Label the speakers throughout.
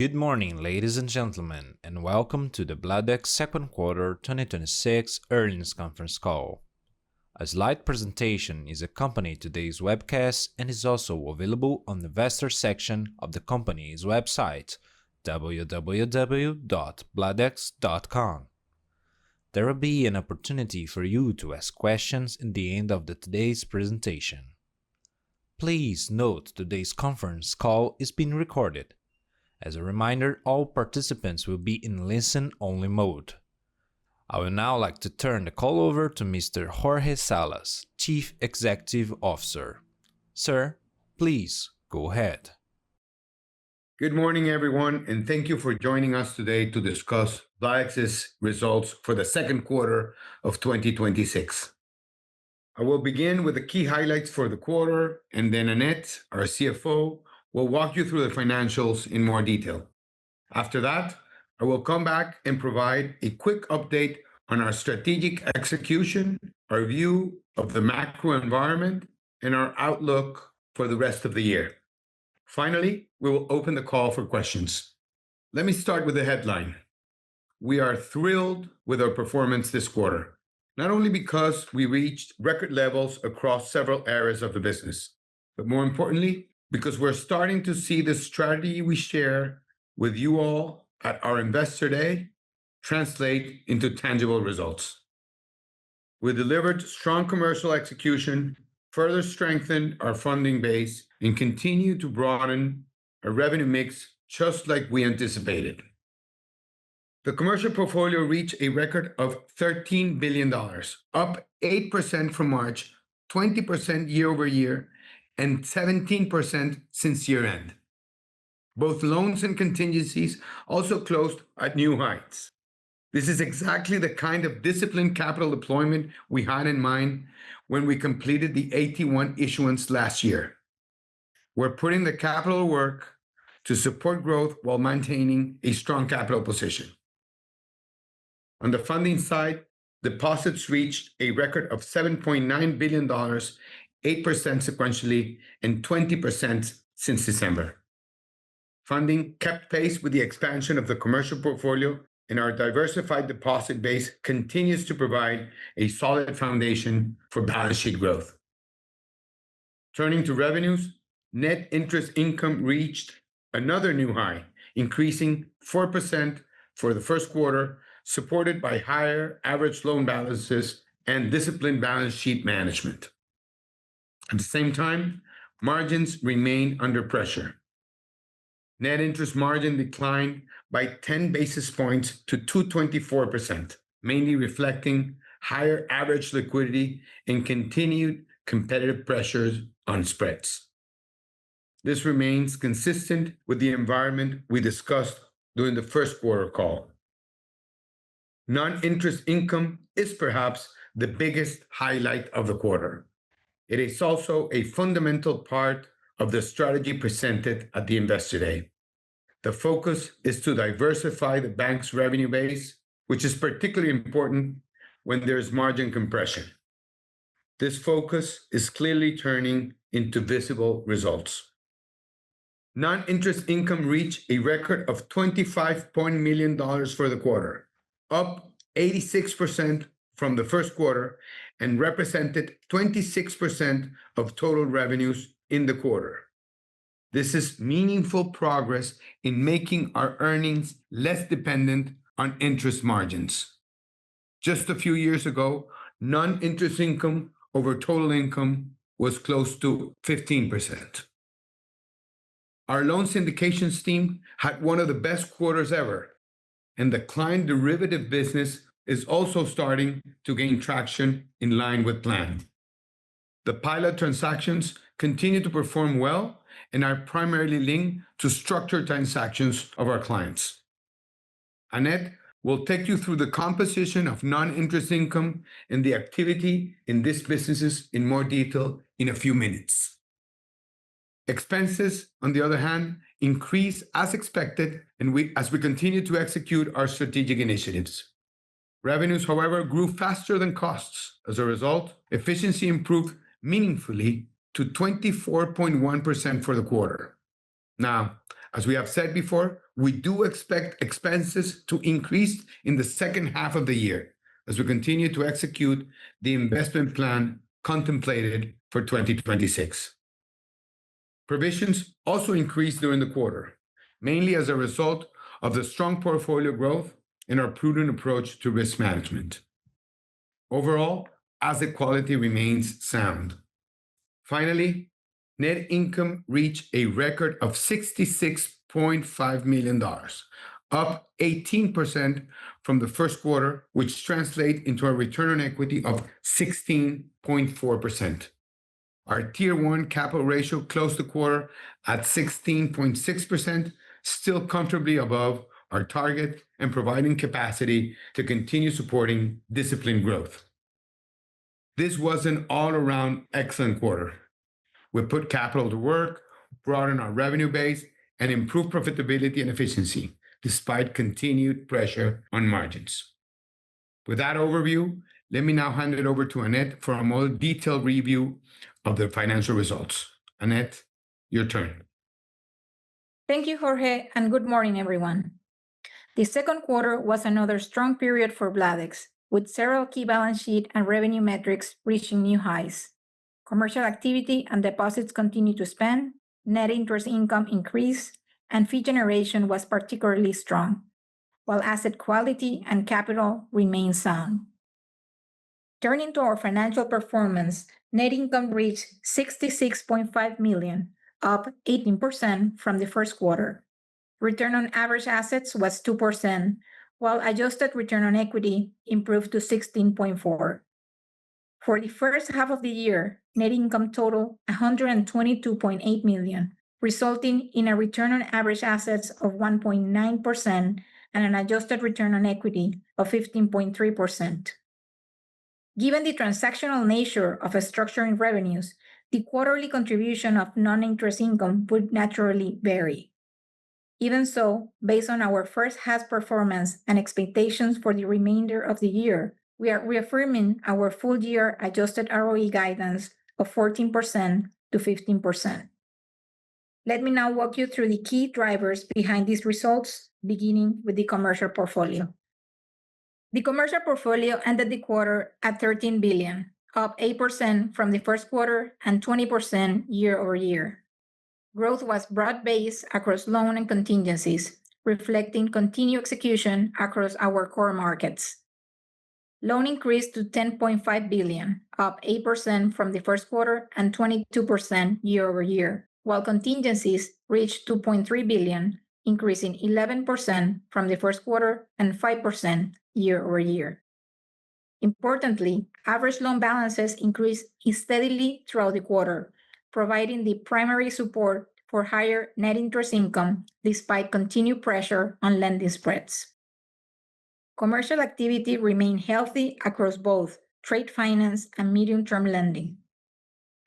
Speaker 1: Good morning, ladies and gentlemen, and welcome to the Bladex second quarter 2026 earnings conference call. A slide presentation is accompanying today's webcast and is also available on the investor section of the company's website, www.bladex.com. There will be an opportunity for you to ask questions in the end of today's presentation. Please note today's conference call is being recorded. As a reminder, all participants will be in listen-only mode. I would now like to turn the call over to Mr. Jorge Salas, Chief Executive Officer. Sir, please go ahead.
Speaker 2: Good morning, everyone, and thank you for joining us today to discuss Bladex's results for the second quarter of 2026. I will begin with the key highlights for the quarter, and then Annette, our CFO, will walk you through the financials in more detail. After that, I will come back and provide a quick update on our strategic execution, our view of the macro environment, and our outlook for the rest of the year. Finally, we will open the call for questions. Let me start with the headline. We are thrilled with our performance this quarter, not only because we reached record levels across several areas of the business, but more importantly, because we're starting to see the strategy we share with you all at our Investor Day translate into tangible results. We delivered strong commercial execution, further strengthened our funding base, and continue to broaden our revenue mix just like we anticipated. The commercial portfolio reached a record of $13 billion, up 8% from March, 20% year-over-year, and 17% since year-end. Both loans and contingencies also closed at new heights. This is exactly the kind of disciplined capital deployment we had in mind when we completed the AT1 issuance last year. We're putting the capital to work to support growth while maintaining a strong capital position. On the funding side, deposits reached a record of $7.9 billion, 8% sequentially, and 20% since December. Funding kept pace with the expansion of the commercial portfolio, and our diversified deposit base continues to provide a solid foundation for balance sheet growth. Turning to revenues, net interest income reached another new high, increasing 4% for the first quarter, supported by higher average loan balances and disciplined balance sheet management. At the same time, margins remain under pressure. Net interest margin declined by 10 basis points to 2.24%, mainly reflecting higher average liquidity and continued competitive pressures on spreads. This remains consistent with the environment we discussed during the first quarter call. Non-interest income is perhaps the biggest highlight of the quarter. It is also a fundamental part of the strategy presented at the Investor Day. The focus is to diversify the bank's revenue base, which is particularly important when there's margin compression. This focus is clearly turning into visible results. Non-interest income reached a record of $25 million for the quarter, up 86% from the first quarter, and represented 26% of total revenues in the quarter. This is meaningful progress in making our earnings less dependent on interest margins. Just a few years ago, non-interest income over total income was close to 15%. Our loan syndications team had one of the best quarters ever, and the client derivative business is also starting to gain traction in line with plan. The pilot transactions continue to perform well and are primarily linked to structured transactions of our clients. Annette will take you through the composition of non-interest income and the activity in these businesses in more detail in a few minutes. Expenses, on the other hand, increase as expected as we continue to execute our strategic initiatives. Revenues, however, grew faster than costs. As a result, efficiency improved meaningfully to 24.1% for the quarter. Now, as we have said before, we do expect expenses to increase in the second half of the year as we continue to execute the investment plan contemplated for 2026. Provisions also increased during the quarter, mainly as a result of the strong portfolio growth and our prudent approach to risk management. Overall, asset quality remains sound. Finally, net income reached a record of $66.5 million, up 18% from the first quarter, which translates into a return on equity of 16.4%. Our Tier 1 capital ratio closed the quarter at 16.6%, still comfortably above our target and providing capacity to continue supporting disciplined growth. This was an all-around excellent quarter. We put capital to work, broadened our revenue base, and improved profitability and efficiency, despite continued pressure on margins. With that overview, let me now hand it over to Annette for a more detailed review of the financial results. Annette, your turn.
Speaker 3: Thank you, Jorge, and good morning, everyone. The second quarter was another strong period for Bladex, with several key balance sheet and revenue metrics reaching new highs. Commercial activity and deposits continued to expand, net interest income increased, and fee generation was particularly strong, while asset quality and capital remained sound. Turning to our financial performance, net income reached $66.5 million, up 18% from the first quarter. Return on average assets was 2%, while adjusted return on equity improved to 16.4%. For the first half of the year, net income totaled $122.8 million, resulting in a return on average assets of 1.9% and an adjusted return on equity of 15.3%. Given the transactional nature of structuring revenues, the quarterly contribution of non-interest income would naturally vary. Even so, based on our first half performance and expectations for the remainder of the year, we are reaffirming our full-year adjusted ROE guidance of 14% to 15%. Let me now walk you through the key drivers behind these results, beginning with the commercial portfolio. The commercial portfolio ended the quarter at $13 billion, up 8% from the first quarter and 20% year-over-year. Growth was broad-based across loan and contingencies, reflecting continued execution across our core markets. Loan increased to $10.5 billion, up 8% from the first quarter and 22% year-over-year, while contingencies reached $2.3 billion, increasing 11% from the first quarter and 5% year-over-year. Importantly, average loan balances increased steadily throughout the quarter, providing the primary support for higher net interest income despite continued pressure on lending spreads. Commercial activity remained healthy across both trade finance and medium-term lending.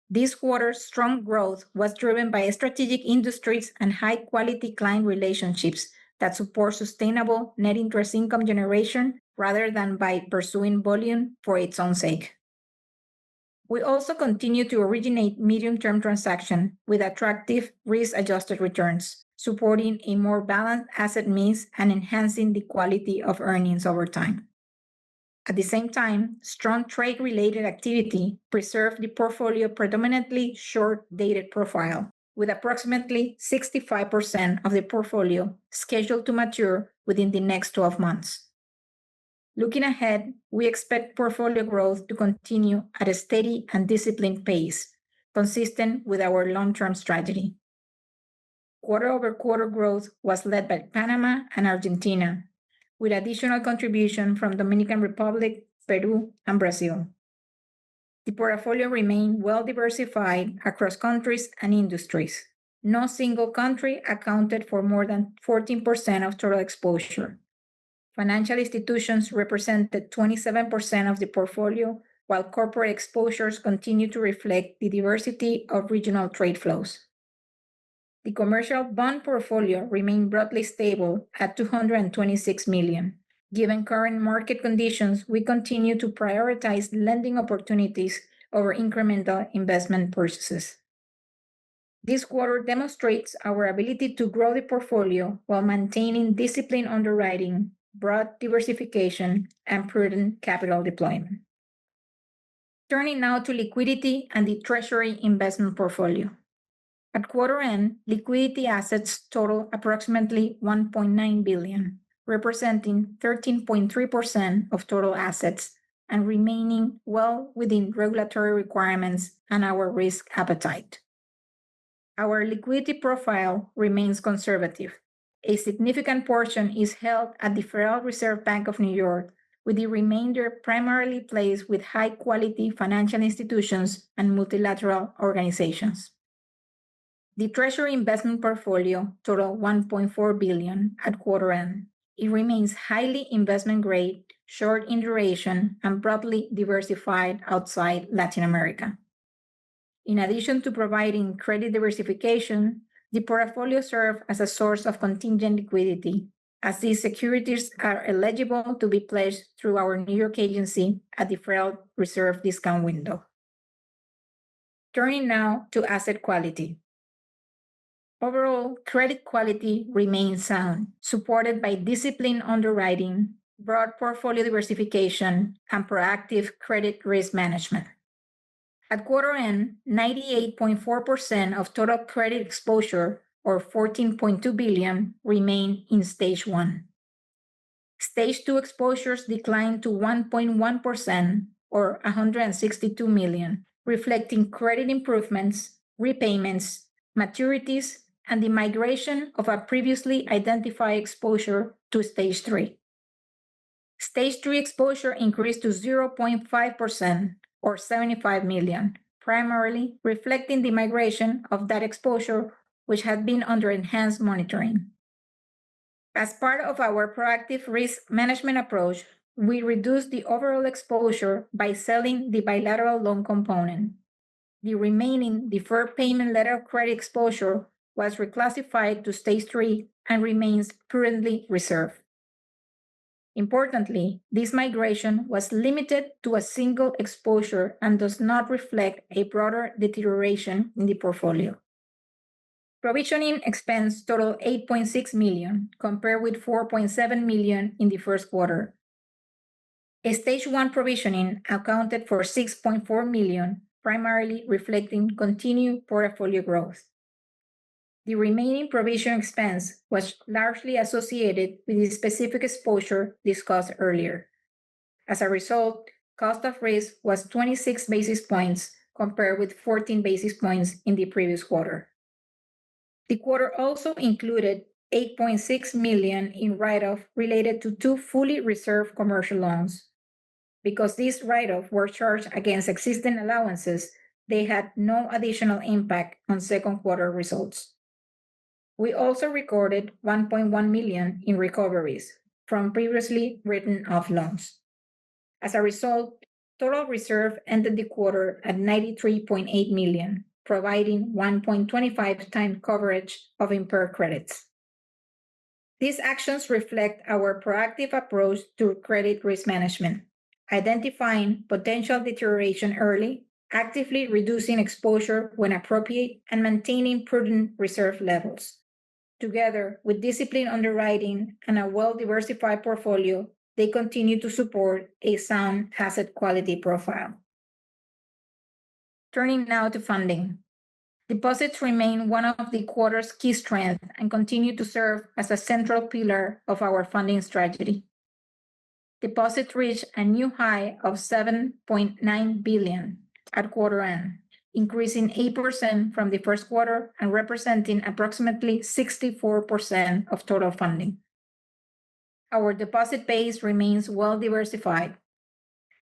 Speaker 3: This quarter's strong growth was driven by strategic industries and high-quality client relationships that support sustainable net interest income generation rather than by pursuing volume for its own sake. We also continue to originate medium-term transactions with attractive risk-adjusted returns, supporting a more balanced asset mix and enhancing the quality of earnings over time. At the same time, strong trade-related activity preserved the portfolio predominantly short-dated profile, with approximately 65% of the portfolio scheduled to mature within the next 12 months. Looking ahead, we expect portfolio growth to continue at a steady and disciplined pace, consistent with our long-term strategy. Quarter-over-quarter growth was led by Panama and Argentina, with additional contribution from Dominican Republic, Peru, and Brazil. The portfolio remained well-diversified across countries and industries. No single country accounted for more than 14% of total exposure. Financial institutions represented 27% of the portfolio, while corporate exposures continue to reflect the diversity of regional trade flows. The commercial bond portfolio remained broadly stable at $226 million. Given current market conditions, we continue to prioritize lending opportunities over incremental investment purchases. This quarter demonstrates our ability to grow the portfolio while maintaining disciplined underwriting, broad diversification, and prudent capital deployment. Turning now to liquidity and the Treasury investment portfolio. At quarter end, liquidity assets total approximately $1.9 billion, representing 13.3% of total assets and remaining well within regulatory requirements and our risk appetite. Our liquidity profile remains conservative. A significant portion is held at the Federal Reserve Bank of New York, with the remainder primarily placed with high-quality financial institutions and multilateral organizations. The Treasury investment portfolio totaled $1.4 billion at quarter end. It remains highly investment grade, short in duration, and broadly diversified outside Latin America. In addition to providing credit diversification, the portfolio serves as a source of contingent liquidity, as these securities are eligible to be pledged through our New York agency at the Federal Reserve discount window. Turning now to asset quality. Overall, credit quality remains sound, supported by disciplined underwriting, broad portfolio diversification, and proactive credit risk management. At quarter end, 98.4% of total credit exposure, or $14.2 billion, remain in Stage 1. Stage 2 exposures declined to 1.1%, or $162 million, reflecting credit improvements, repayments, maturities, and the migration of a previously identified exposure to Stage 3. Stage 3 exposure increased to 0.5%, or $75 million, primarily reflecting the migration of that exposure, which had been under enhanced monitoring. As part of our proactive risk management approach, we reduced the overall exposure by selling the bilateral loan component. The remaining deferred payment letter of credit exposure was reclassified to Stage 3 and remains prudently reserved. Importantly, this migration was limited to a single exposure and does not reflect a broader deterioration in the portfolio. Provisioning expense totaled $8.6 million, compared with $4.7 million in the first quarter. Stage 1 provisioning accounted for $6.4 million, primarily reflecting continued portfolio growth. The remaining provision expense was largely associated with the specific exposure discussed earlier. As a result, cost of risk was 26 basis points compared with 14 basis points in the previous quarter. The quarter also included $8.6 million in write-off related to 2 fully reserved commercial loans. Because these write-offs were charged against existing allowances, they had no additional impact on second quarter results. We also recorded $1.1 million in recoveries from previously written off loans. As a result, total reserve ended the quarter at $93.8 million, providing 1.25 times coverage of impaired credits. These actions reflect our proactive approach to credit risk management, identifying potential deterioration early, actively reducing exposure when appropriate, and maintaining prudent reserve levels. Together with disciplined underwriting and a well-diversified portfolio, they continue to support a sound asset quality profile. Turning now to funding. Deposits remain one of the quarter's key strengths and continue to serve as a central pillar of our funding strategy. Deposits reached a new high of $7.9 billion at quarter end, increasing 8% from the first quarter and representing approximately 64% of total funding. Our deposit base remains well diversified.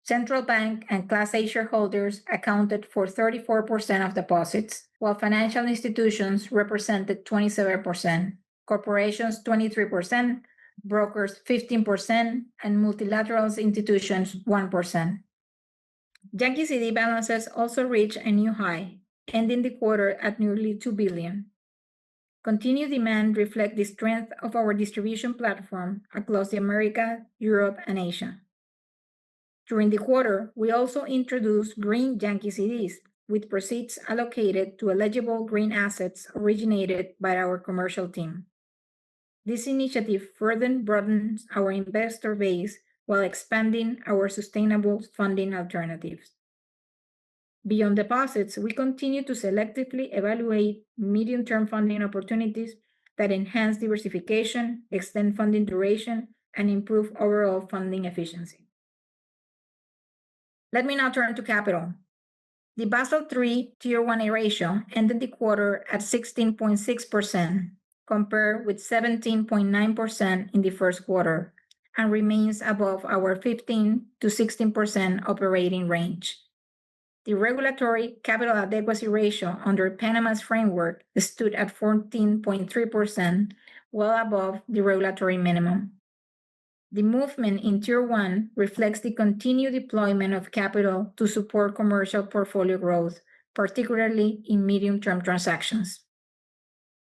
Speaker 3: Central bank and Class A shareholders accounted for 34% of deposits, while financial institutions represented 27%, corporations 23%, brokers 15%, and multilateral institutions 1%. Yankee CD balances also reached a new high, ending the quarter at nearly $2 billion. Continued demand reflects the strength of our distribution platform across the Americas, Europe, and Asia. During the quarter, we also introduced green Yankee CDs, with proceeds allocated to eligible green assets originated by our commercial team. This initiative further broadens our investor base while expanding our sustainable funding alternatives. Beyond deposits, we continue to selectively evaluate medium-term funding opportunities that enhance diversification, extend funding duration, and improve overall funding efficiency. Let me now turn to capital. The Basel III Tier 1A ratio ended the quarter at 16.6%, compared with 17.9% in the first quarter, and remains above our 15 to 16% operating range. The regulatory capital adequacy ratio under Panama's framework stood at 14.3%, well above the regulatory minimum. The movement in Tier 1 reflects the continued deployment of capital to support commercial portfolio growth, particularly in medium-term transactions.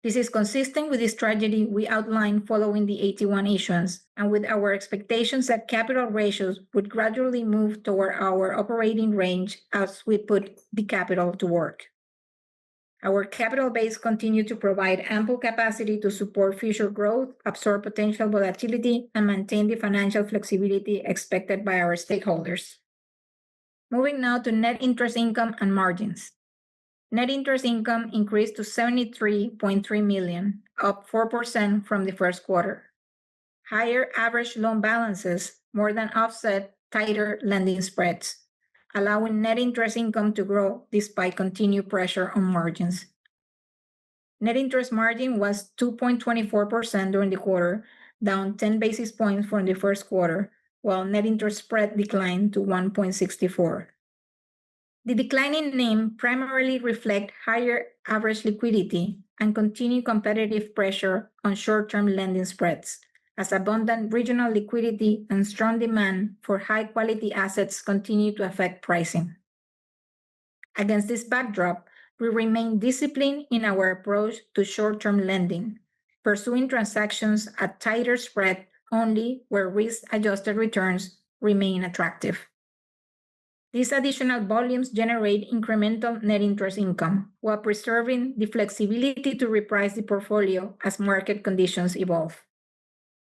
Speaker 3: This is consistent with the strategy we outlined following the AT1 issuance, and with our expectations that capital ratios would gradually move toward our operating range as we put the capital to work. Our capital base continued to provide ample capacity to support future growth, absorb potential volatility, and maintain the financial flexibility expected by our stakeholders. Moving now to net interest income and margins. Net interest income increased to $73.3 million, up 4% from the first quarter. Higher average loan balances more than offset tighter lending spreads, allowing net interest income to grow despite continued pressure on margins. Net interest margin was 2.24% during the quarter, down 10 basis points from the first quarter, while net interest spread declined to 1.64. The decline in NIM primarily reflects higher average liquidity and continued competitive pressure on short-term lending spreads, as abundant regional liquidity and strong demand for high-quality assets continue to affect pricing. Against this backdrop, we remain disciplined in our approach to short-term lending, pursuing transactions at tighter spread only where risk-adjusted returns remain attractive. These additional volumes generate incremental net interest income while preserving the flexibility to reprice the portfolio as market conditions evolve.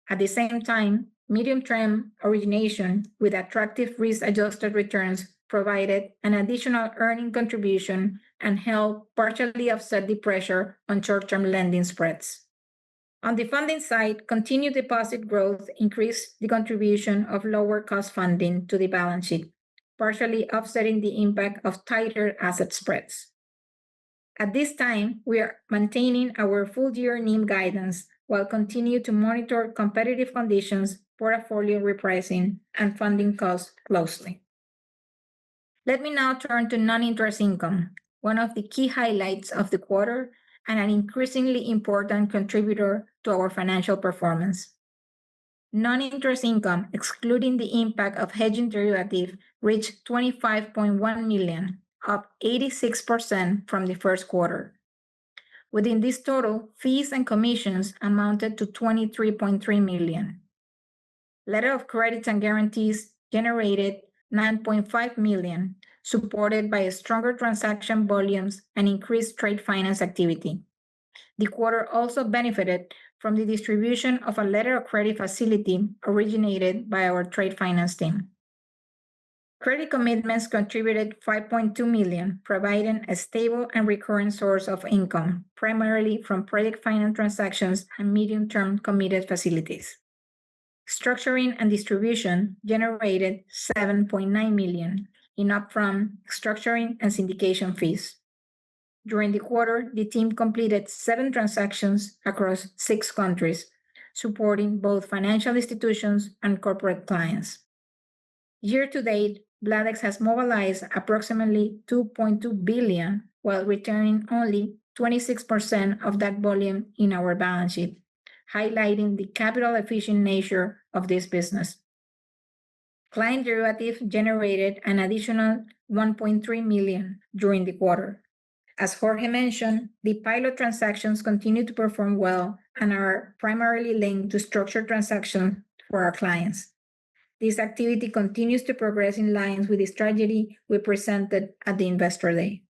Speaker 3: At the same time, medium-term origination with attractive risk-adjusted returns provided an additional earning contribution and helped partially offset the pressure on short-term lending spreads. On the funding side, continued deposit growth increased the contribution of lower-cost funding to the balance sheet, partially offsetting the impact of tighter asset spreads. At this time, we are maintaining our full-year NIM guidance while continue to monitor competitive conditions, portfolio repricing, and funding costs closely. Let me now turn to non-interest income, one of the key highlights of the quarter and an increasingly important contributor to our financial performance. Non-interest income, excluding the impact of hedging derivative, reached $25.1 million, up 86% from the first quarter. Within this total, fees and commissions amounted to $23.3 million. Letter of credits and guarantees generated $9.5 million, supported by stronger transaction volumes and increased trade finance activity. The quarter also benefited from the distribution of a letter of credit facility originated by our trade finance team. Credit commitments contributed $5.2 million, providing a stable and recurring source of income, primarily from project finance transactions and medium-term committed facilities. Structuring and distribution generated $7.9 million in upfront structuring and syndication fees. During the quarter, the team completed 7 transactions across 6 countries, supporting both financial institutions and corporate clients. Year to date, Bladex has mobilized approximately $2.2 billion, while returning only 26% of that volume in our balance sheet, highlighting the capital-efficient nature of this business. Client derivatives generated an additional $1.3 million during the quarter. As Jorge mentioned, the pilot transactions continue to perform well and are primarily linked to structured transactions for our clients. This activity continues to progress in line with the strategy we presented at the Investor Day.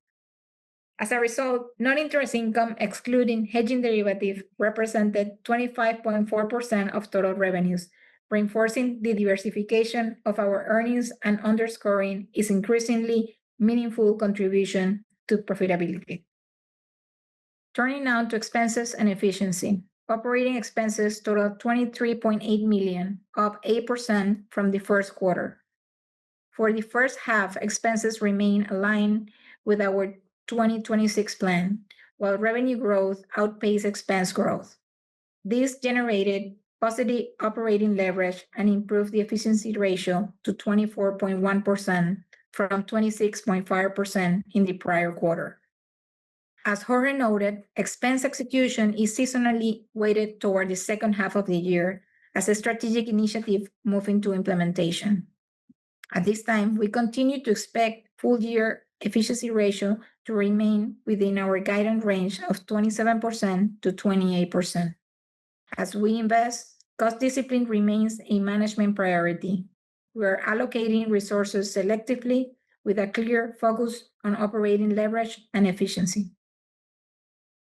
Speaker 3: As a result, non-interest income, excluding hedging derivative, represented 25.4% of total revenues, reinforcing the diversification of our earnings and underscoring its increasingly meaningful contribution to profitability. Turning now to expenses and efficiency. Operating expenses totaled $23.8 million, up 8% from the first quarter. For the first half, expenses remain aligned with our 2026 plan, while revenue growth outpaced expense growth. This generated positive operating leverage and improved the efficiency ratio to 24.1% from 26.5% in the prior quarter. As Jorge noted, expense execution is seasonally weighted toward the second half of the year as a strategic initiative move into implementation. At this time, we continue to expect full-year efficiency ratio to remain within our guidance range of 27% to 28%. As we invest, cost discipline remains a management priority. We are allocating resources selectively with a clear focus on operating leverage and efficiency.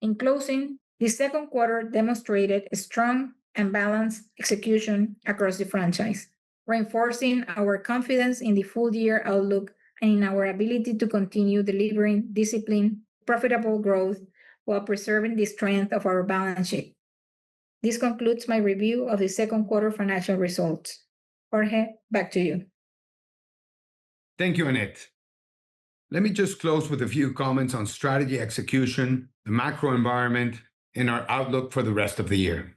Speaker 3: In closing, the second quarter demonstrated a strong and balanced execution across the franchise, reinforcing our confidence in the full-year outlook and in our ability to continue delivering disciplined, profitable growth while preserving the strength of our balance sheet. This concludes my review of the second quarter financial results. Jorge, back to you.
Speaker 2: Thank you, Annette. Let me just close with a few comments on strategy execution, the macro environment, and our outlook for the rest of the year.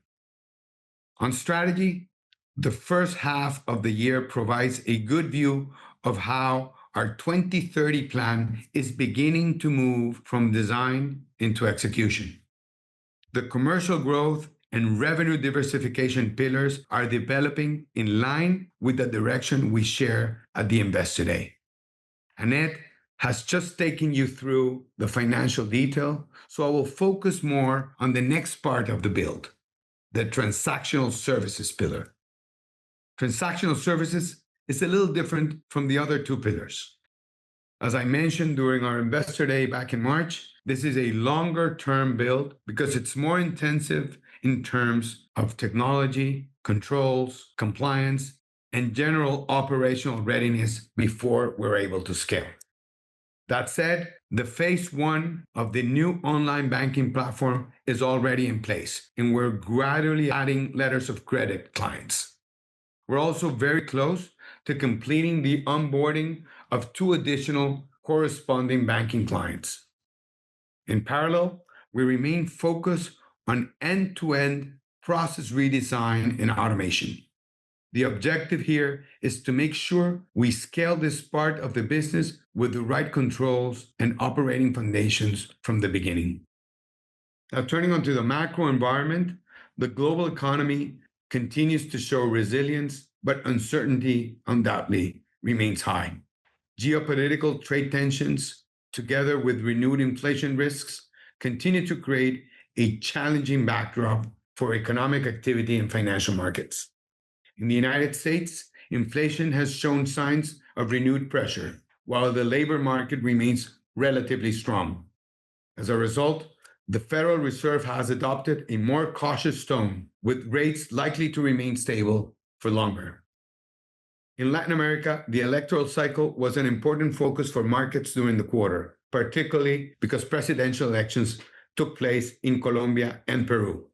Speaker 2: On strategy, the first half of the year provides a good view of how our 2030 plan is beginning to move from design into execution. The commercial growth and revenue diversification pillars are developing in line with the direction we share at the Investor Day. Annette has just taken you through the financial detail, so I will focus more on the next part of the build, the transactional services pillar. Transactional services is a little different from the other two pillars. As I mentioned during our Investor Day back in March, this is a longer-term build because it's more intensive in terms of technology, controls, compliance, and general operational readiness before we're able to scale. That said, the phase one of the new online banking platform is already in place, and we're gradually adding letters of credit clients. We're also very close to completing the onboarding of 2 additional corresponding banking clients. In parallel, we remain focused on end-to-end process redesign and automation. The objective here is to make sure we scale this part of the business with the right controls and operating foundations from the beginning. Now, turning onto the macro environment, the global economy continues to show resilience, but uncertainty undoubtedly remains high. Geopolitical trade tensions, together with renewed inflation risks, continue to create a challenging backdrop for economic activity in financial markets. In the United States, inflation has shown signs of renewed pressure, while the labor market remains relatively strong. As a result, the Federal Reserve has adopted a more cautious tone, with rates likely to remain stable for longer. In Latin America, the electoral cycle was an important focus for markets during the quarter, particularly because presidential elections took place in Colombia and Peru.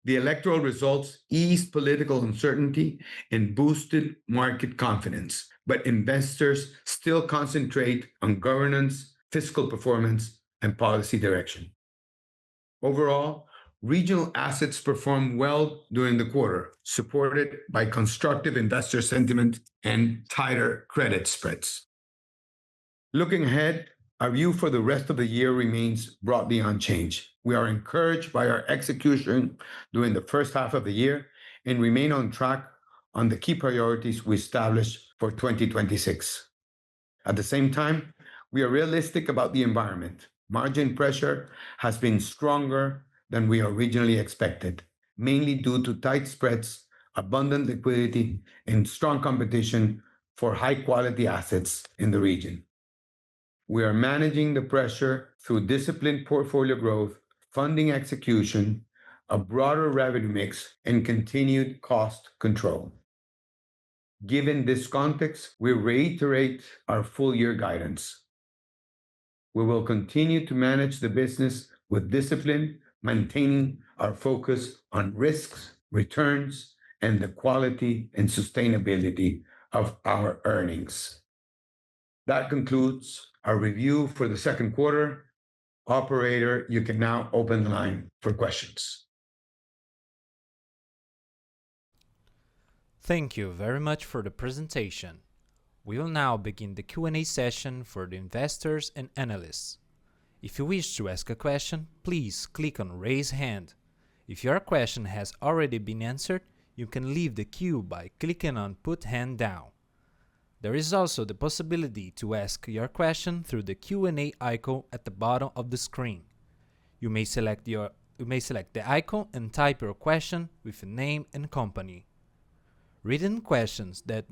Speaker 2: The electoral results eased political uncertainty and boosted market confidence, but investors still concentrate on governance, fiscal performance, and policy direction. Overall, regional assets performed well during the quarter, supported by constructive investor sentiment and tighter credit spreads. Looking ahead, our view for the rest of the year remains broadly unchanged. We are encouraged by our execution during the first half of the year and remain on track on the key priorities we established for 2026. At the same time, we are realistic about the environment. Margin pressure has been stronger than we originally expected, mainly due to tight spreads, abundant liquidity, and strong competition for high-quality assets in the region. We are managing the pressure through disciplined portfolio growth, funding execution, a broader revenue mix, and continued cost control. Given this context, we reiterate our full-year guidance. We will continue to manage the business with discipline, maintaining our focus on risks, returns, and the quality and sustainability of our earnings. That concludes our review for the second quarter. Operator, you can now open the line for questions.
Speaker 1: Thank you very much for the presentation. We will now begin the Q&A session for the investors and analysts. If you wish to ask a question, please click on Raise Hand. If your question has already been answered, you can leave the queue by clicking on Put Hand Down. There is also the possibility to ask your question through the Q&A icon at the bottom of the screen. You may select the icon and type your question with a name and company. Written questions that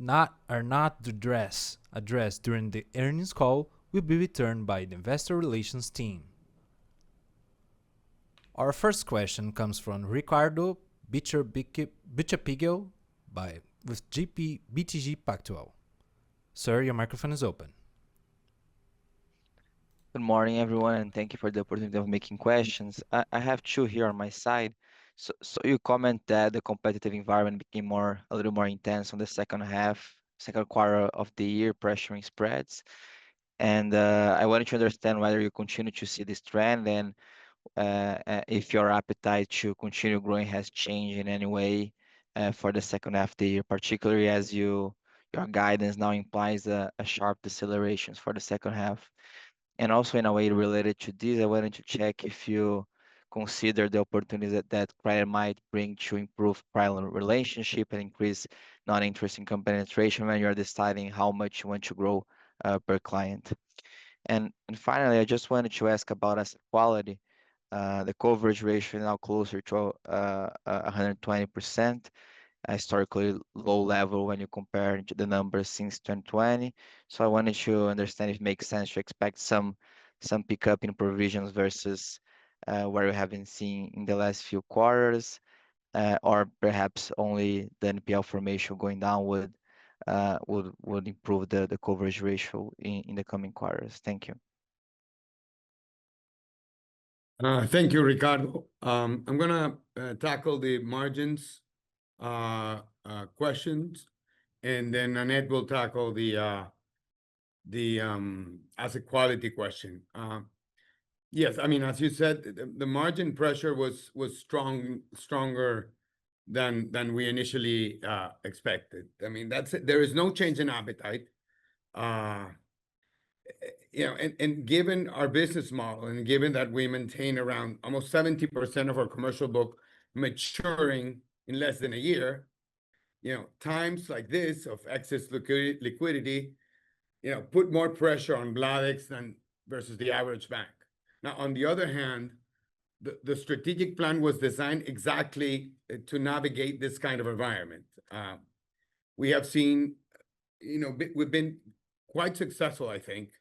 Speaker 1: are not addressed during the earnings call will be returned by the investor relations team. Our first question comes from Ricardo Bichapigel with BTG Pactual. Sir, your microphone is open.
Speaker 4: Good morning, everyone, and thank you for the opportunity of making questions. I have two here on my side. So you comment that the competitive environment became a little more intense on the second quarter of the year, pressuring spreads. And I wanted to understand whether you continue to see this trend and if your appetite to continue growing has changed in any way for the second half of the year, particularly as your guidance now implies a sharp deceleration for the second half. And also in a way related to this, I wanted to check if you consider the opportunities that credit might bring to improve client relationship and increase non-interest income penetration when you're deciding how much you want to grow per client. And finally, I just wanted to ask about asset quality. The coverage ratio is now closer to 120%, a historically low level when you compare the numbers since 2020. So I wanted to understand if it makes sense to expect some pickup in provisions versus where we have been seeing in the last few quarters, or perhaps only the NPL formation going down would improve the coverage ratio in the coming quarters. Thank you.
Speaker 2: Thank you, Ricardo. I'm going to tackle the margins questions, and then Annette will tackle the asset quality question. Yes, I mean, as you said, the margin pressure was stronger than we initially expected. I mean, there is no change in appetite. And given our business model, and given that we maintain around almost 70% of our commercial book maturing in less than a year, times like this of excess liquidity, put more pressure on Bladex than versus the average bank. Now, on the other hand, the strategic plan was designed exactly to navigate this kind of environment. We have seen, we've been quite successful, I think,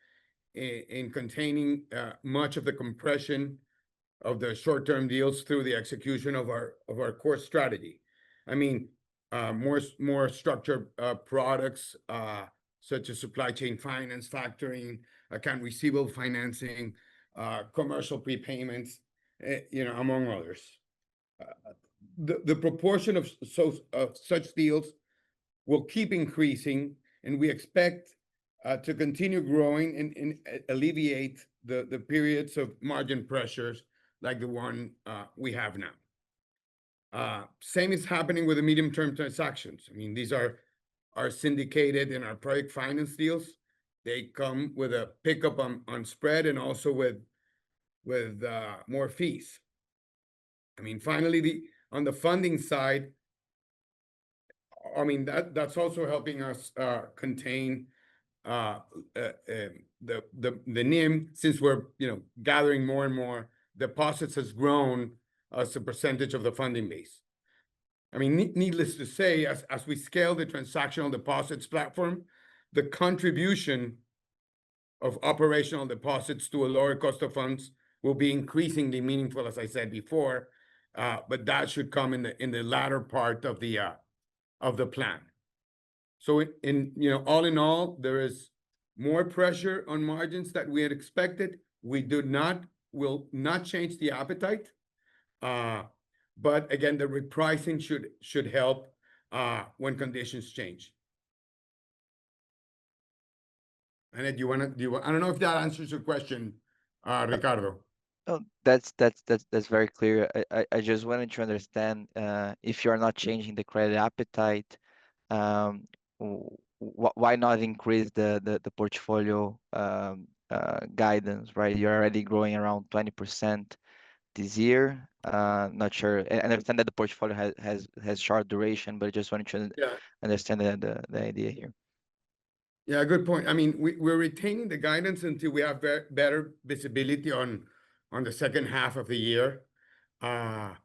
Speaker 2: in containing much of the compression of the short-term deals through the execution of our core strategy. I mean, more structured products such as supply chain finance, factoring, account receivable financing, commercial prepayments, among others. The proportion of such deals will keep increasing, and we expect to continue growing and alleviate the periods of margin pressures like the one we have now. Same is happening with the medium-term transactions. I mean, these are syndicated in our project finance deals. They come with a pickup on spread and also with more fees. I mean, finally, on the funding side, I mean, that's also helping us contain the NIM, since we're gathering more and more deposits has grown as a percentage of the funding base. I mean, needless to say, as we scale the transactional deposits platform, the contribution of operational deposits to a lower cost of funds will be increasingly meaningful, as I said before, but that should come in the latter part of the plan. So all in all, there is more pressure on margins that we had expected. We will not change the appetite, but again, the repricing should help when conditions change. And do you want? I don't know if that answers your question, Ricardo.
Speaker 4: Oh, that's very clear. I just wanted to understand if you are not changing the credit appetite, why not increase the portfolio guidance, right? You're already growing around 20% this year. Not sure. I understand that the portfolio has short duration, but I just wanted to
Speaker 2: Yeah.
Speaker 4: understand the idea here.
Speaker 2: Yeah, good point. I mean, we're retaining the guidance until we have better visibility on the second half of the year. I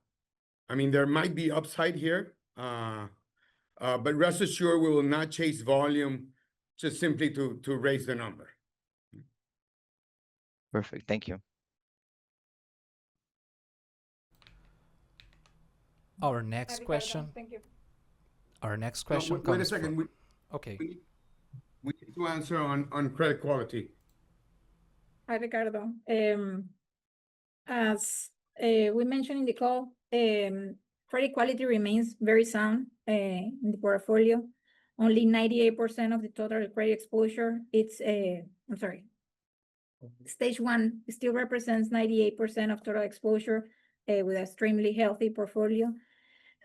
Speaker 2: mean, there might be upside here, but rest assured we will not chase volume just simply to raise the number.
Speaker 4: Perfect. Thank you.
Speaker 1: Our next question.
Speaker 3: Thank you.
Speaker 1: Our next question
Speaker 2: Wait
Speaker 1: comes
Speaker 2: a second.
Speaker 1: from. Okay.
Speaker 2: We need to answer on credit quality.
Speaker 3: Hi, Ricardo. As we mentioned in the call, credit quality remains very sound in the portfolio. Only 98% of the total credit exposure, stage one still represents 98% of total exposure with an extremely healthy portfolio.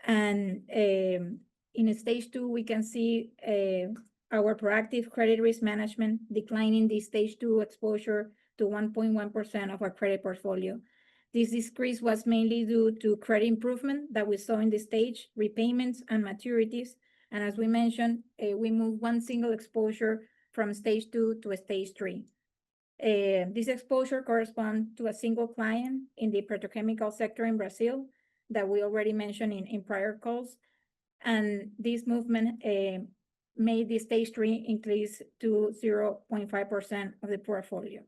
Speaker 3: And in stage two, we can see our proactive credit risk management declining the stage two exposure to 1.1% of our credit portfolio. This decrease was mainly due to credit improvement that we saw in the stage, repayments and maturities. And as we mentioned, we moved one single exposure from stage two to a stage three. This exposure corresponds to a single client in the petrochemical sector in Brazil that we already mentioned in prior calls. And this movement made the stage three increase to 0.5% of the portfolio.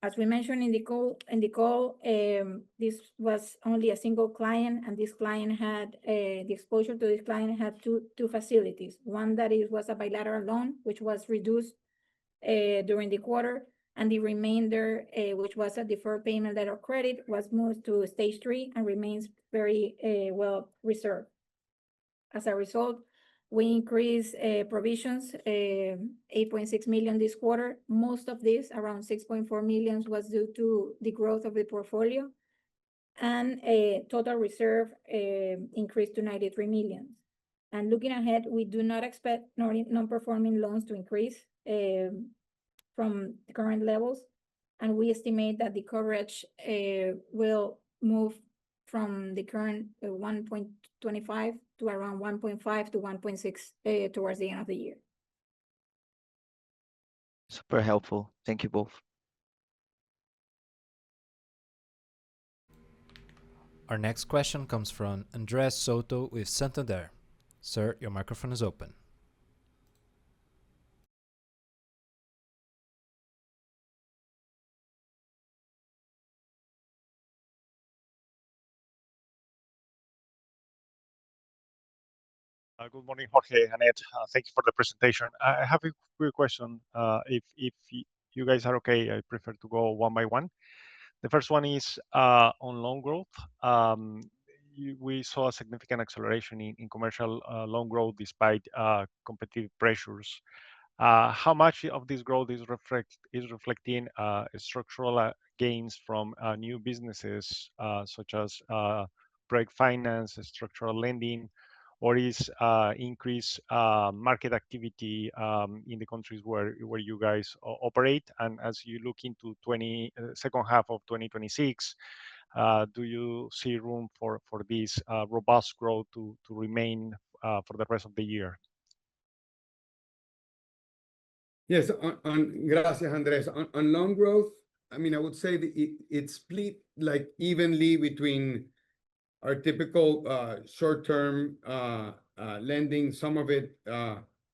Speaker 3: As we mentioned in the call, this was only a single client, and this client had the exposure to this client had two facilities. One that was a bilateral loan, which was reduced during the quarter, and the remainder, which was a deferred payment letter of credit, was moved to stage three and remains very well reserved. As a result, we increased provisions, 8.6 million this quarter. Most of this, around 6.4 million, was due to the growth of the portfolio, and total reserve increased to 93 million. And looking ahead, we do not expect non-performing loans to increase from the current levels, and we estimate that the coverage will move from the current 1.25 to around 1.5 to 1.6 towards the end of the year.
Speaker 4: Super helpful. Thank you both.
Speaker 1: Our next question comes from Andres Soto with Santander. Sir, your microphone is open.
Speaker 5: Good morning, Jorge, Annette. Thank you for the presentation. I have a quick question. If you guys are okay, I prefer to go one by one. The first one is on loan growth. We saw a significant acceleration in commercial loan growth despite competitive pressures. How much of this growth is reflecting structural gains from new businesses such as project finance, structural lending, or is increased market activity in the countries where you guys operate? And as you look into second half of 2026, do you see room for this robust growth to remain for the rest of the year?
Speaker 2: Yes, gracias, Andres. On loan growth, I mean, I would say that it's split like evenly between our typical short-term lending, some of it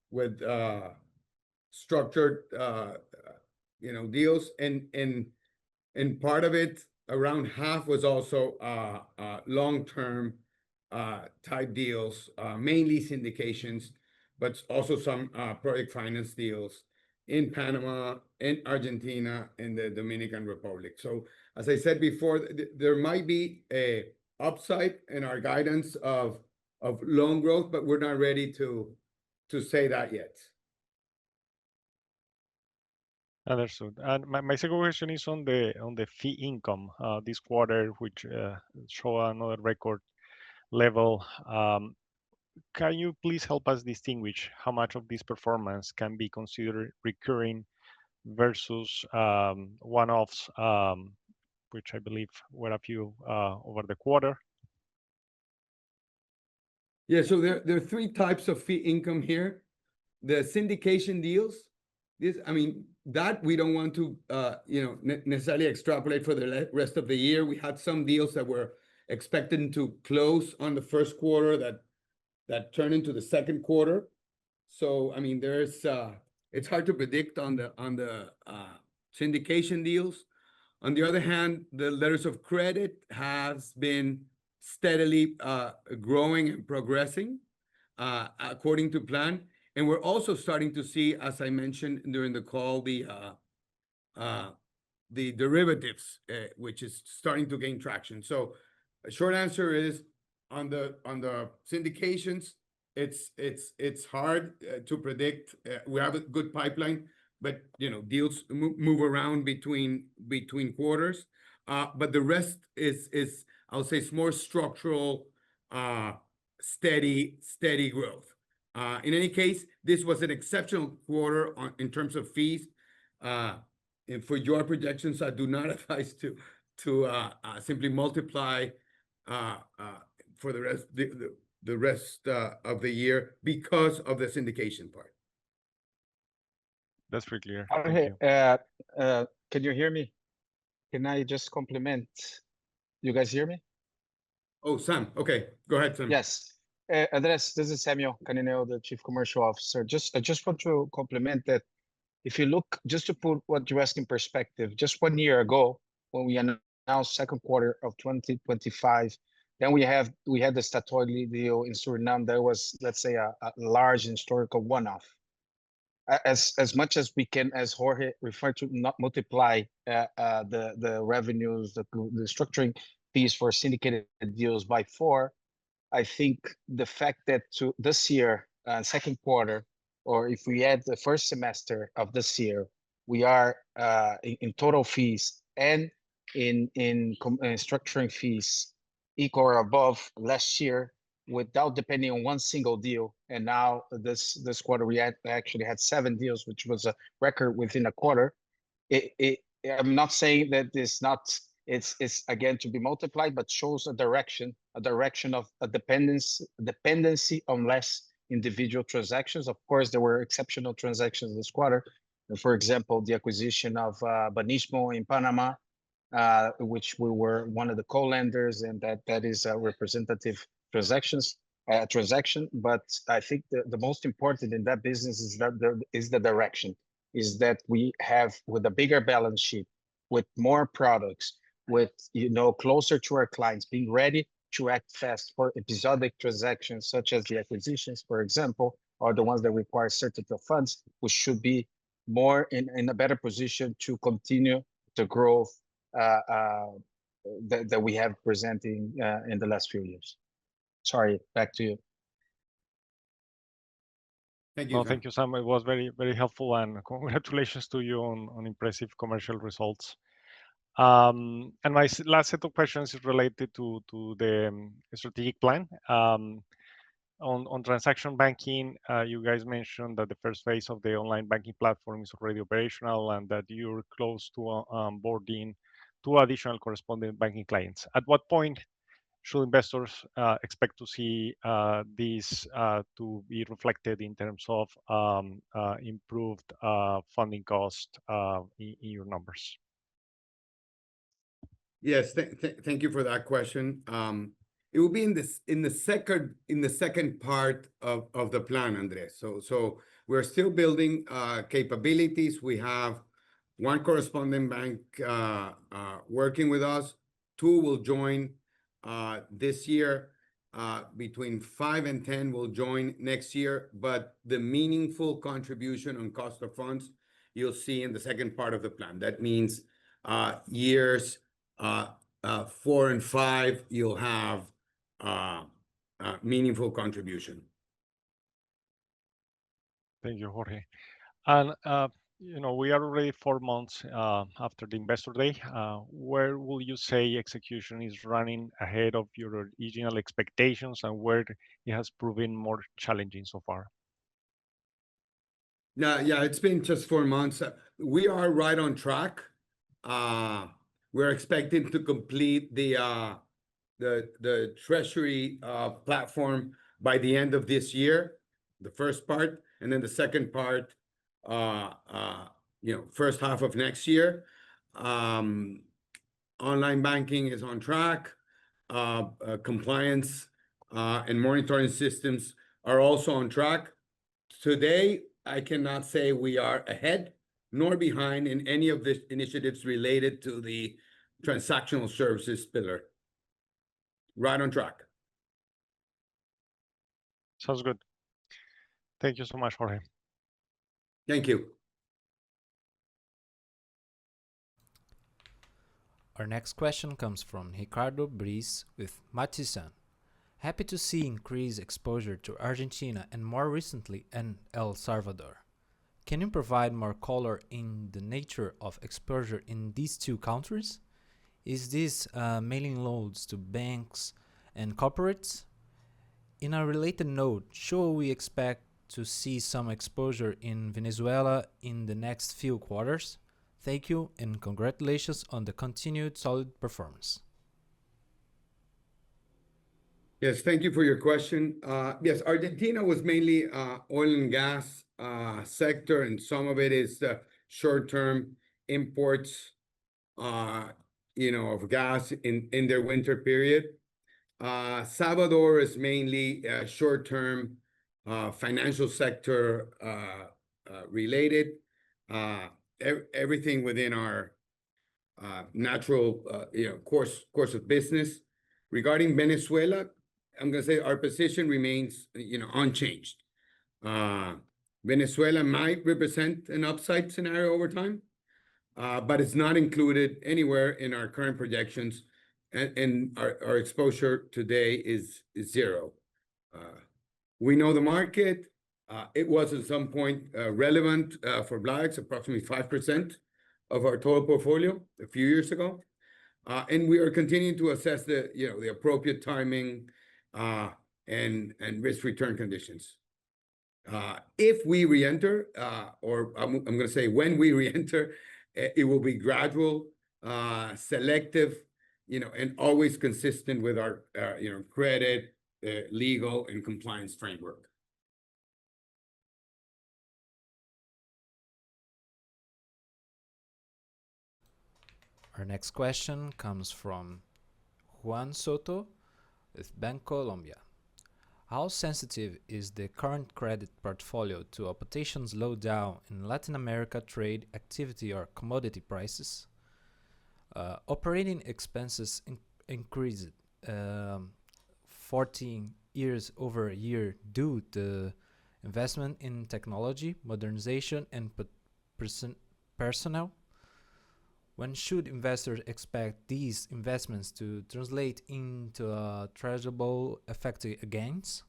Speaker 2: with structured deals, and part of it, around half, was also long-term type deals, mainly syndications, but also some project finance deals in Panama, in Argentina, and the Dominican Republic. So as I said before, there might be a upside in our guidance of loan growth, but we're not ready to say that yet.
Speaker 5: Understood. And my second question is on the fee income this quarter, which show another record level. Can you please help us distinguish how much of this performance can be considered recurring versus one-offs, which I believe were a few over the quarter?
Speaker 2: Yeah, so there are three types of fee income here. The syndication deals, that we don't want to necessarily extrapolate for the rest of the year. We had some deals that were expected to close on the first quarter that turned into the second quarter. So it's hard to predict on the syndication deals. On the other hand, the letters of credit has been steadily growing and progressing according to plan. And we're also starting to see, as I mentioned during the call, the derivatives, which is starting to gain traction. So a short answer is on the syndications, it's hard to predict. We have a good pipeline, but deals move around between quarters. But the rest is I'll say it's more structural, steady growth. In any case, this was an exceptional quarter in terms of fees. And for your projections, I do not advise to simply multiply for the rest of the year because of the syndication part.
Speaker 5: That's pretty clear.
Speaker 6: Jorge,
Speaker 5: Thank you.
Speaker 6: can you hear me? Can I just compliment? You guys hear me?
Speaker 2: Oh, Sam. Okay, go ahead, Sam.
Speaker 6: Yes. Andres, this is Samuel Canineo, the Chief Commercial Officer. I just want to compliment that. If you look, just to put what you asked in perspective, just 1 year ago, when we announced second quarter of 2025, then we had the statutory deal in Suriname that was, let's say, a large historical one-off. As much as we can, as Jorge referred to, not multiply the revenues, the structuring fees for syndicated deals by 4, I think the fact that to this year, second quarter, or if we add the first semester of this year, we are in total fees and in structuring fees equal or above last year, without depending on one single deal. And now this quarter, we actually had 7 deals, which was a record within a quarter. I'm not saying that it's again to be multiplied, but shows a direction of a dependency on less individual transactions. Of course, there were exceptional transactions this quarter. For example, the acquisition of Banismo in Panama, which we were one of the co-lenders, and that is a representative transaction. But I think the most important in that business is the direction, is that we have, with a bigger balance sheet, with more products, with closer to our clients, being ready to act fast for episodic transactions, such as the acquisitions, for example, or the ones that require certainty of funds, we should be more in a better position to continue the growth that we have presenting in the last few years. Sorry, back to you.
Speaker 2: Thank you.
Speaker 5: No, thank you, Sam. It was very, very helpful, and congratulations to you on impressive commercial results. And my last set of questions is related to the strategic plan. On transaction banking, you guys mentioned that the first phase of the online banking platform is already operational and that you're close to onboarding 2 additional correspondent banking clients. At what point should investors expect to see these to be reflected in terms of improved funding cost in your numbers?
Speaker 2: Yes, thank you for that question. It will be in the second part of the plan, Andres. So we're still building capabilities. We have one correspondent bank working with us. 2 will join this year. Between 5 and 10 will join next year, but the meaningful contribution on cost of funds you'll see in the second part of the plan. That means years 4 and 5, you'll have meaningful contribution.
Speaker 5: Thank you, Jorge. And we are already 4 months after the Investor Day. Where will you say execution is running ahead of your original expectations, and where it has proven more challenging so far?
Speaker 2: Yeah, it's been just 4 months. We are right on track. We're expecting to complete the treasury platform by the end of this year, the first part, and then the second part, first half of next year. Online banking is on track. Compliance and monitoring systems are also on track. Today, I cannot say we are ahead nor behind in any of the initiatives related to the transactional services pillar. Right on track.
Speaker 5: Sounds good. Thank you so much, Jorge.
Speaker 2: Thank you.
Speaker 1: Our next question comes from Ricardo Briz with Matisan. Happy to see increased exposure to Argentina and more recently in El Salvador. Can you provide more color in the nature of exposure in these two countries? Is this mailing loads to banks and corporates? In a related note, should we expect to see some exposure in Venezuela in the next few quarters? Thank you and congratulations on the continued solid performance.
Speaker 2: Yes, thank you for your question. Yes, Argentina was mainly oil and gas sector, and some of it is short-term imports, of gas in their winter period. Salvador is mainly short-term financial sector related. Everything within our natural course of business. Regarding Venezuela, I'm going to say our position remains unchanged. Venezuela might represent an upside scenario over time, but it's not included anywhere in our current projections, and our exposure today is zero. We know the market. It was at some point relevant for Bladex, approximately 5% of our total portfolio a few years ago, and we are continuing to assess the appropriate timing and risk return conditions. If we re-enter, or I'm going to say when we re-enter, it will be gradual, selective, and always consistent with our credit, legal, and compliance framework.
Speaker 1: Our next question comes from Juan Soto with Bancolombia. How sensitive is the current credit portfolio to a potential slowdown in Latin America trade activity or commodity prices? Operating expenses increased 14 years over a year due to investment in technology, modernization, and personnel. When should investors expect these investments to translate into treasurable effective gains?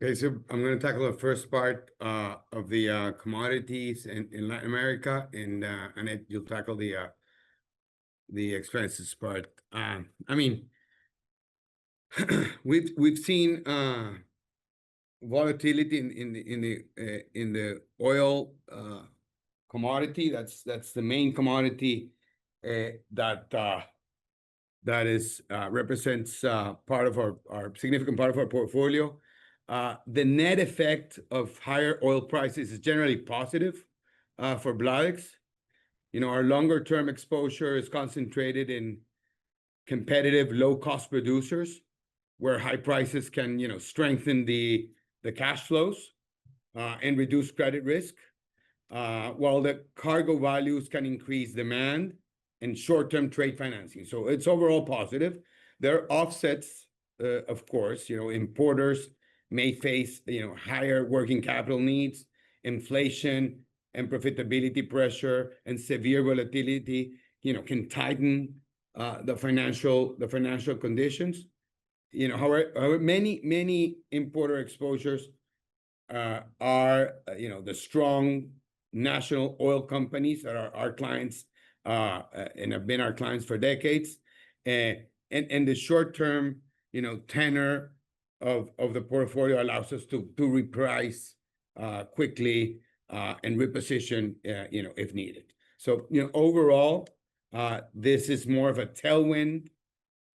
Speaker 2: Okay, so I'm going to tackle the first part of the commodities in Latin America, and Annette, you'll tackle the expenses part. We've seen volatility in the oil commodity. That's the main commodity that represents part of our significant part of our portfolio. The net effect of higher oil prices is generally positive for Bladex. Our longer term exposure is concentrated in competitive low-cost producers where high prices can strengthen the cash flows and reduce credit risk. while the cargo values can increase demand and short-term trade financing. So it's overall positive. There are offsets, of course. Importers may face higher working capital needs, inflation and profitability pressure, and severe volatility can tighten the financial conditions. However, many importer exposures are the strong national oil companies that are our clients and have been our clients for decades, and the short-term tenor of the portfolio allows us to reprice quickly and reposition if needed. So overall, this is more of a tailwind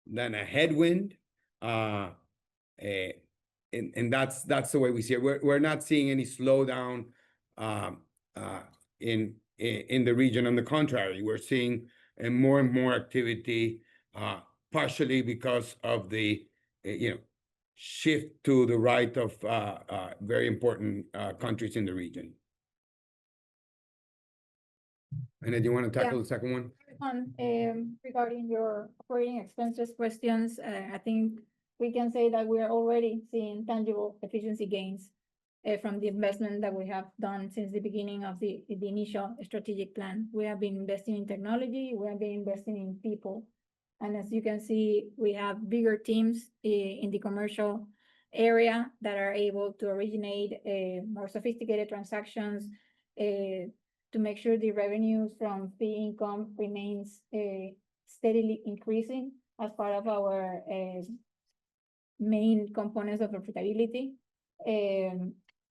Speaker 2: than a headwind. And that's the way we see it. We're not seeing any slowdown in the region. On the contrary, we're seeing more and more activity, partially because of the shift to the right of very important countries in the region. And then, do you want to tackle the second one?
Speaker 3: Regarding your operating expenses questions, I think we can say that we are already seeing tangible efficiency gains from the investment that we have done since the beginning of the initial strategic plan. We have been investing in technology, we have been investing in people. And as you can see, we have bigger teams in the commercial area that are able to originate more sophisticated transactions, to make sure the revenues from fee income remains steadily increasing as part of our main components of profitability.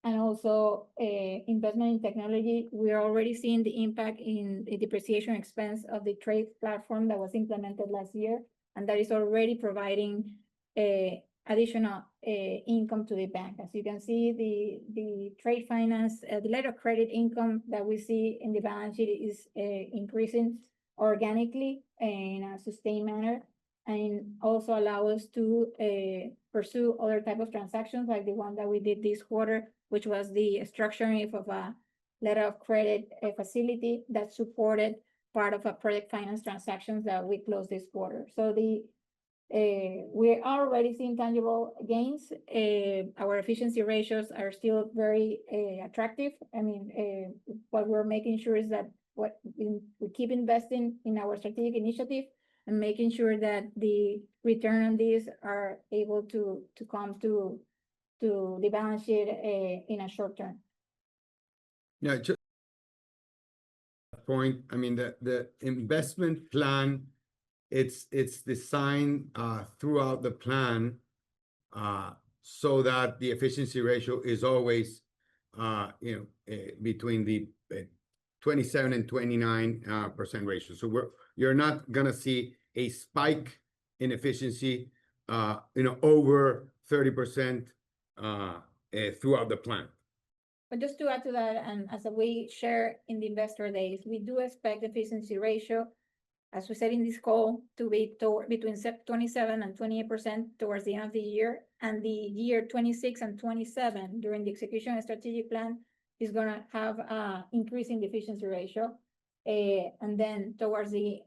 Speaker 3: And also investment in technology. We are already seeing the impact in the depreciation expense of the trade platform that was implemented last year, and that is already providing additional income to the bank. As you can see, the trade finance, the letter of credit income that we see in the balance sheet is increasing organically in a sustained manner, and also allow us to pursue other type of transactions like the one that we did this quarter, which was the structuring of a letter of credit facility that supported part of a project finance transactions that we closed this quarter. So we are already seeing tangible gains. Our efficiency ratios are still very attractive. I mean, what we're making sure is that we keep investing in our strategic initiative and making sure that the return on these are able to come to the balance sheet in a short term.
Speaker 2: Yeah, just point. I mean, the investment plan, it's designed throughout the plan so that the efficiency ratio is always between the 27 and 29% ratio. So you're not gonna see a spike in efficiency over 30% throughout the plan.
Speaker 3: But just to add to that, and as we share in the investor days, we do expect efficiency ratio, as we said in this call, to be between 27 and 28% towards the end of the year, and the year 26 and 27 during the execution of strategic plan is gonna have increase in the efficiency ratio, and then towards the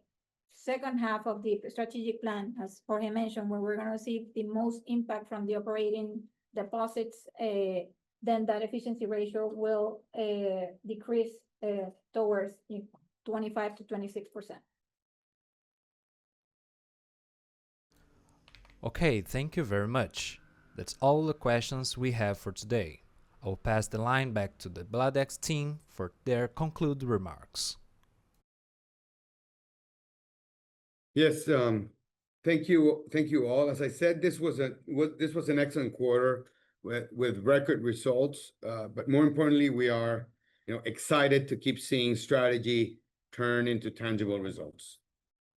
Speaker 3: second half of the strategic plan, as Jorge mentioned, where we're gonna see the most impact from the operating deposits, then that efficiency ratio will decrease towards 25 to 26%.
Speaker 1: Okay, thank you very much. That's all the questions we have for today. I'll pass the line back to the Bladex team for their concluding remarks.
Speaker 2: Yes, thank you all. As I said, this was an excellent quarter with record results. But more importantly, we are excited to keep seeing strategy turn into tangible results.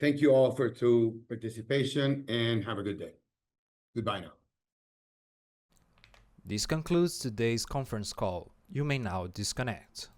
Speaker 2: Thank you all for your participation, and have a good day. Goodbye now.
Speaker 1: This concludes today's conference call. You may now disconnect.